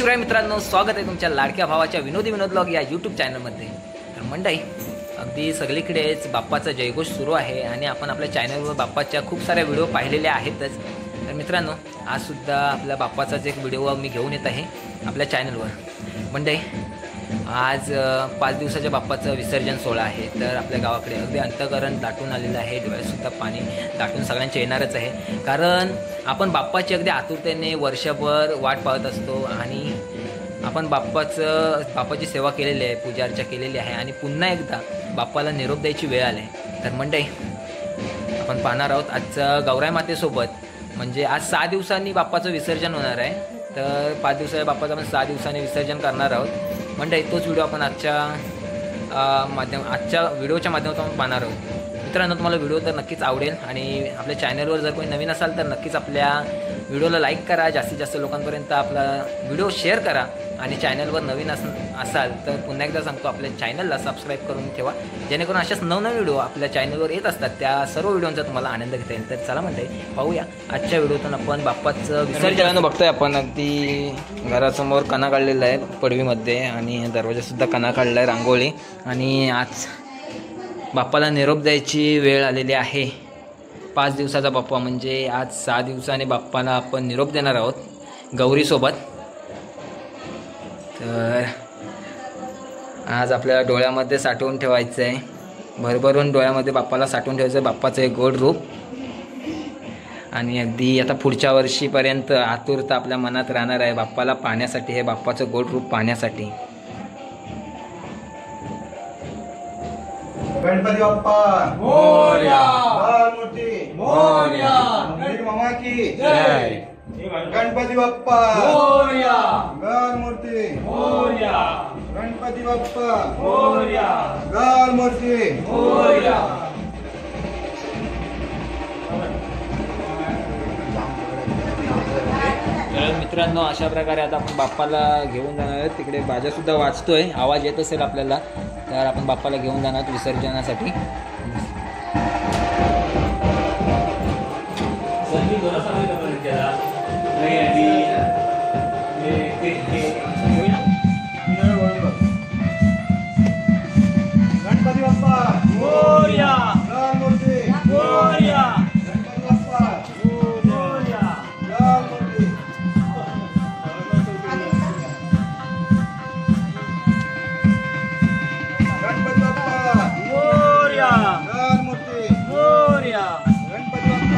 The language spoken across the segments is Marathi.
नमस्कार मित्रांनो, स्वागत आहे तुमच्या लाडक्या भावाच्या विनोदी विनोद ब्लॉग या यूट्यूब चॅनलमध्ये। तर मंडळी, अगदी सगळीकडेच बाप्पाचा जयघोष सुरू आहे आणि आपण आपल्या चॅनलवर बाप्पाच्या खूप साऱ्या व्हिडिओ पाहिलेल्या आहेतच। तर मित्रांनो, आज सुद्धा आपल्या बाप्पाचाच एक व्हिडिओ मी घेऊन येत आहे आपल्या चॅनलवर। मंडळी, आज 5 दिवसाच्या बाप्पाचं विसर्जन सोहळा आहे। तर आपल्या गावाकडे अगदी अंतःकरण दाटून आलेलं आहे, डोळ्यातसुद्धा पाणी दाटून सगळ्यांचे येणारच आहे। कारण आपण बाप्पाची अगदी आतुरतेने वर्षभर वाट पाहत असतो आणि आपण बाप्पाची सेवा केलेली आहे, पूजा अर्चा केलेली आहे आणि पुन्हा एकदा बाप्पाला निरोप द्यायची वेळ आली आहे। तर मंडळी, आपण पाहणार आहोत आजचं गौराई मातेसोबत, म्हणजे आज 6 दिवसांनी बाप्पाचं विसर्जन होणार आहे। तर 5 दिवसाच्या बाप्पाचं आपण 6 दिवसांनी विसर्जन करणार आहोत। मंडळी, तोच व्हिडिओ आपण आजच्या व्हिडिओच्या माध्यमातून आपण पाहणार आहोत। मित्रांनो, तुम्हाला व्हिडिओ तर नक्कीच आवडेल आणि आपल्या चॅनलवर जर कोणी नवीन असाल तर नक्कीच आपल्या व्हिडिओला लाईक करा, जास्तीत जास्त लोकांपर्यंत आपला व्हिडिओ शेअर करा आणि चॅनलवर नवीन असाल तर पुन्हा एकदा सांगतो, आपल्या चॅनलला सबस्क्राईब करून ठेवा, जेणेकरून अशाच नवनवीन व्हिडिओ आपल्या चॅनलवर येत असतात, त्या सर्व व्हिडिओंचा तुम्हाला आनंद घेता येईल। तर चला मंडळी, पाहूया आजच्या व्हिडिओतून आपण बाप्पाचं विसर्जन बघतोय। आपण अगदी घरासमोर कणा काढलेला आहे पडवीमध्ये आणि दरवाजासुद्धा कणा काढला आहे, रांगोळी, आणि आज बाप्पाला निरोप द्यायची वेळ आलेली आहे। 5 दिवसाचा बाप्पा, म्हणजे आज 6 दिवसाने बाप्पाला आपण निरोप देणार आहोत गौरीसोबत। तर आज आपल्याला डोळ्यामध्ये साठवून ठेवायचं आहे, भरभरून डोळ्यामध्ये बाप्पाला साठवून ठेवायचं आहे बाप्पाचं एक गोड रूप। आणि अगदी आता पुढच्या वर्षीपर्यंत आतुरता आपल्या मनात राहणार आहे बाप्पाला पाहण्यासाठी, हे बाप्पाचं गोड रूप पाहण्यासाठी। गणपती बाप्पा मोरया, मूर्ती मोरया, मंगल मामा की जय। गणपती बाप्पा मोरया, गण मूर्ती मोरया, गणपती बाप्पा मोरया, गण मूर्ती मोरया। तर मित्रांनो, अशा प्रकारे आता आपण बाप्पाला घेऊन जाणार आहोत। तिकडे बाजासुद्धा वाजतोय, आवाज येत असेल आपल्याला। तर आपण बाप्पाला घेऊन जाणार आहोत विसर्जनासाठी। गणपती बाप्पा मोरया, गण मूर्ती मोरया, गणपती बाप्पा मोरया, गण मूर्ती। गणपती बाप्पा मोरया, गण मूर्ती मोरया, गणपती बाप्पा।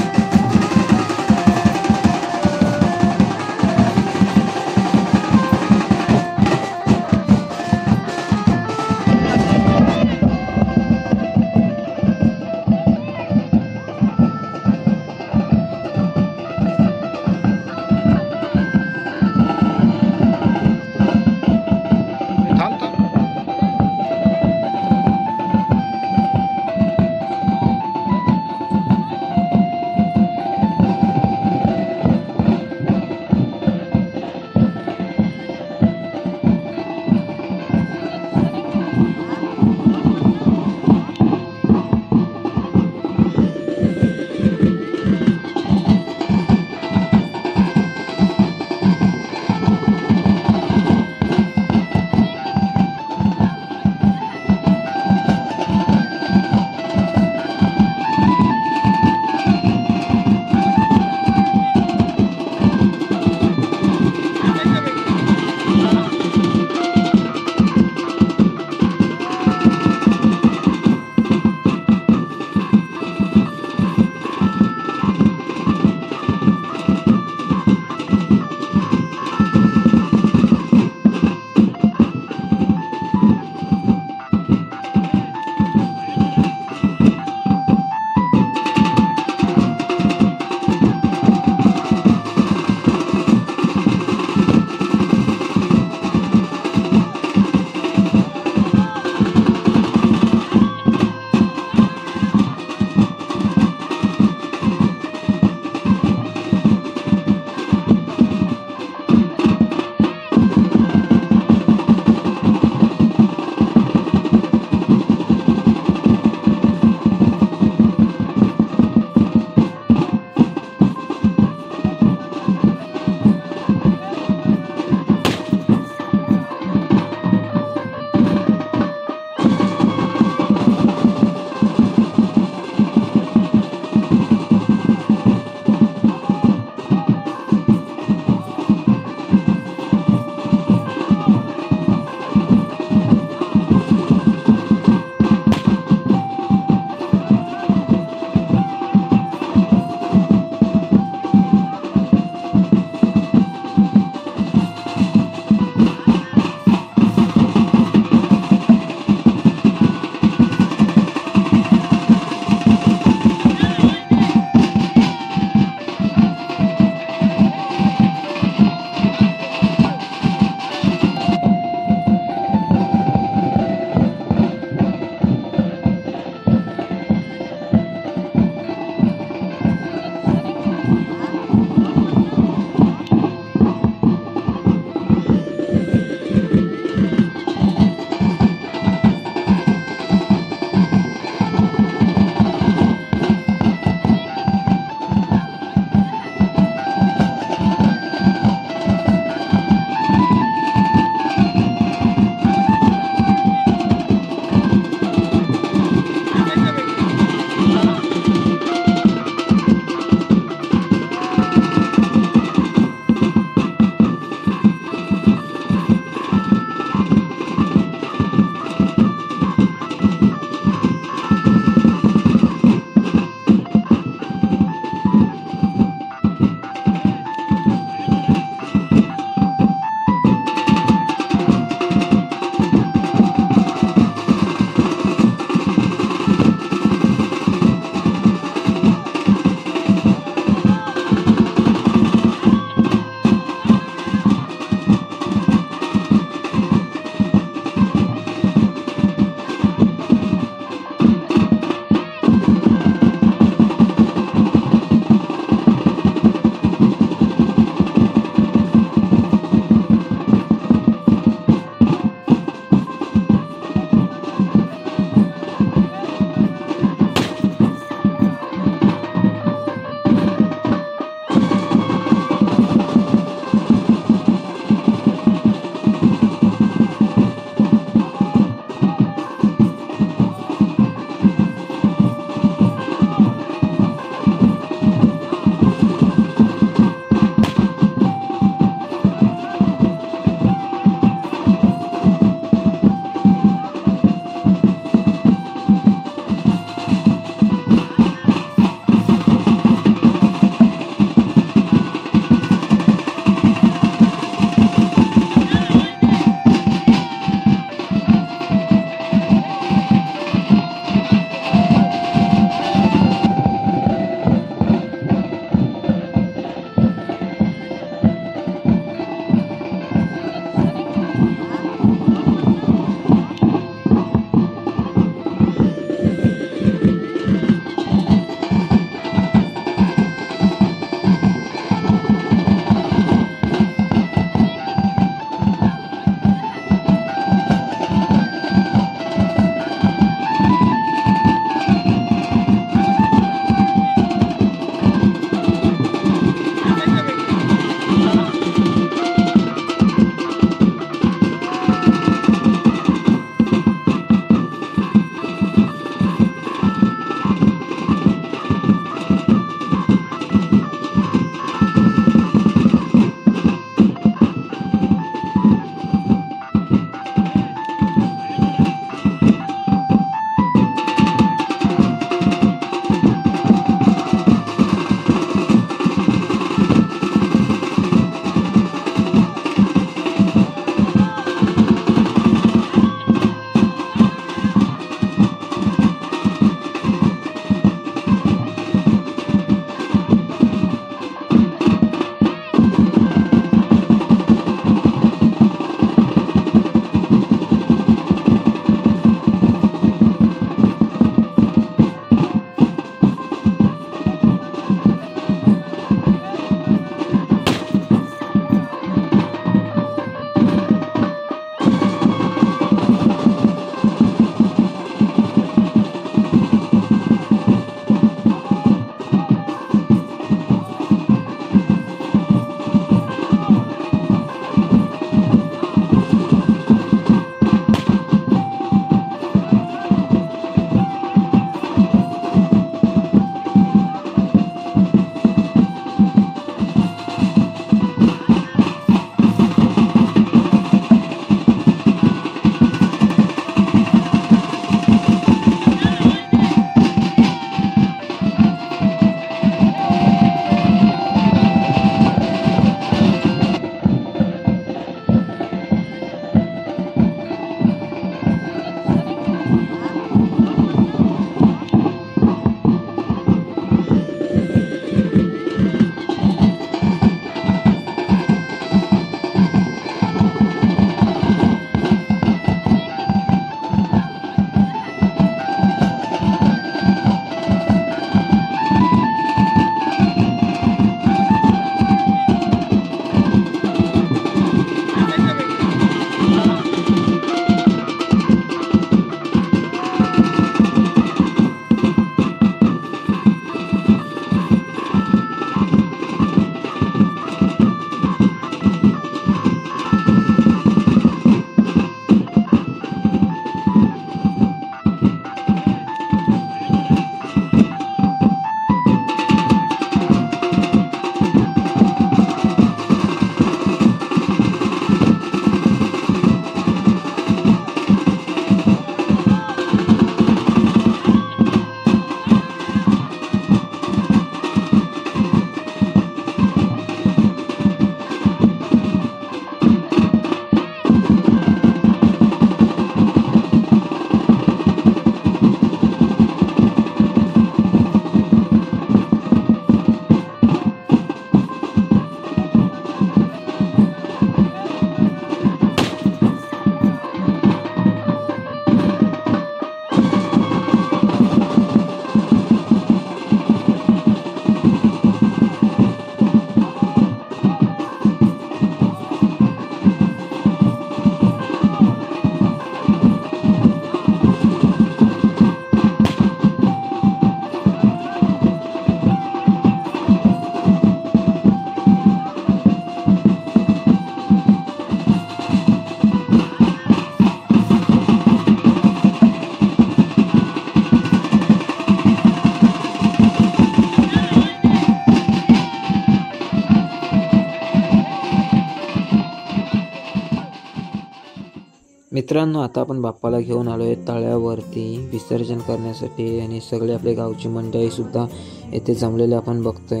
मित्रांनो, आता आपण बाप्पाला घेऊन आलो आहे तळ्यावरती विसर्जन करण्यासाठी आणि सगळे आपले गावची मंडळी सुद्धा येथे जमलेले आपण बघतोय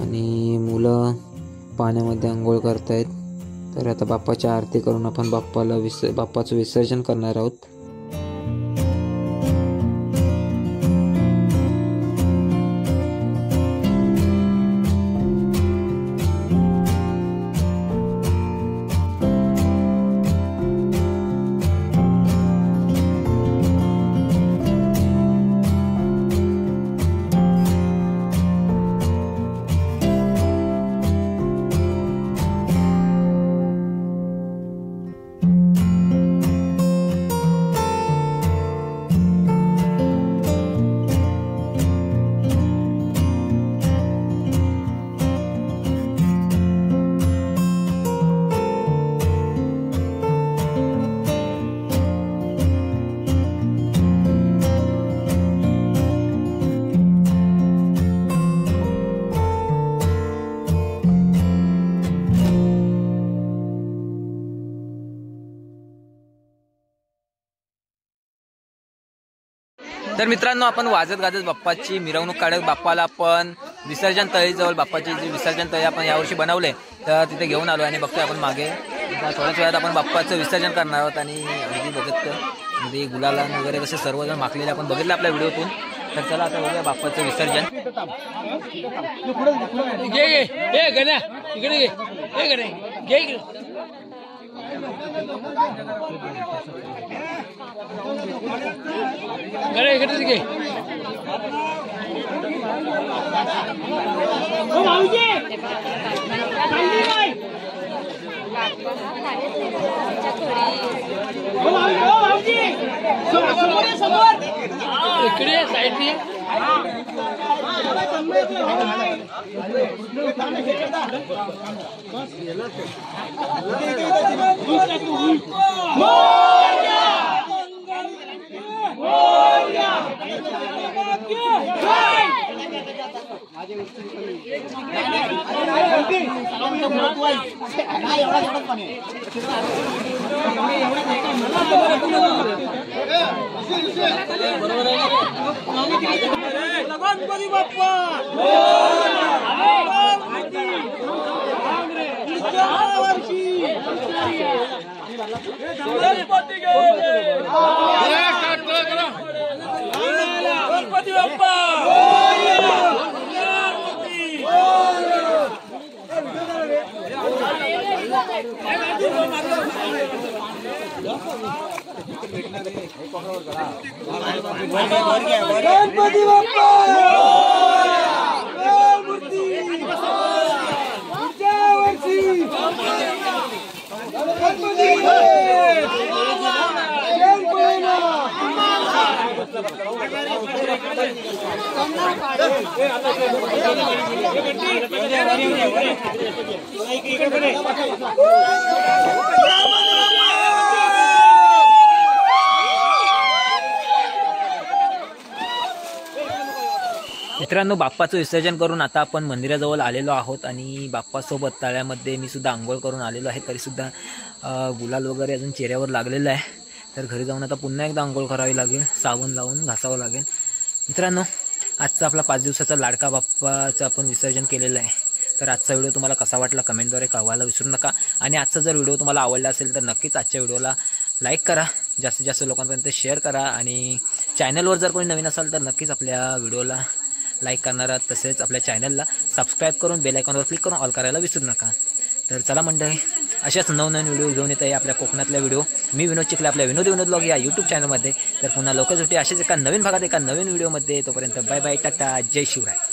आणि मुलं पाण्यामध्ये आंघोळ करतायत. तर आता बाप्पाची आरती करून आपण बाप्पाचं विसर्जन करणार आहोत. तर मित्रांनो, आपण वाजत गाजत बाप्पाची मिरवणूक काढत बाप्पाला आपण विसर्जन तळीजवळ बाप्पाची जी विसर्जन तळी आपण यावर्षी बनवले तर तिथे घेऊन आलो आणि बघतोय आपण मागे थोड्याच वेळात आपण बाप्पाचं विसर्जन करणार आहोत. आणि अगदी बघत म्हणजे गुलाला वगैरे कसे सर्वजण माखलेले आपण बघितलं आपल्या व्हिडिओतून. तर चला आता बघूया बाप्पाचं विसर्जन. गणपती बाप्पा गणपती बाप्पा गणपती बाप्पा मित्रांनो, बाप्पाचं विसर्जन करून आता आपण मंदिराजवळ आलेलो आहोत आणि बाप्पासोबत तळ्यामध्ये मी सुद्धा आंघोळ करून आलेलो आहे. तरीसुद्धा गुलाल वगैरे अजून चेहऱ्यावर लागलेलं आहे. तर घरी जाऊन आता पुन्हा एकदा आंघोळ करावी लागेल, साबण लावून घासावं लागेल. मित्रांनो, आजचा आपला 5 दिवसाचा लाडका बाप्पाचं आपण विसर्जन केलेलं आहे. तर आजचा व्हिडिओ तुम्हाला कसा वाटला कमेंटद्वारे कळवायला विसरू नका. आणि आजचा जर व्हिडिओ तुम्हाला आवडला असेल तर नक्कीच आजच्या व्हिडिओला लाईक करा, जास्तीत जास्त लोकांपर्यंत शेअर करा. आणि चॅनलवर जर कोणी नवीन असाल तर नक्कीच आपल्या व्हिडिओला लाईक करणारा, तसेच आपल्या चॅनलला सबस्क्राईब करून बेल आयकॉनवर क्लिक करून ऑल करायला विसरू नका. तर चला मंडळी, अशाच नवनवीन व्हिडिओ घेऊन येत आहे आपल्या कोकणातल्या व्हिडिओ. मी विनोद चिखले आपल्या विनोद ब्लॉग या यूट्यूब चॅनलमध्ये. तर पुन्हा लवकरच अशाच एका नवीन भागात एका नवीन व्हिडिओमध्ये. तोपर्यंत बाय बाय, टाटा, जय शिवराय.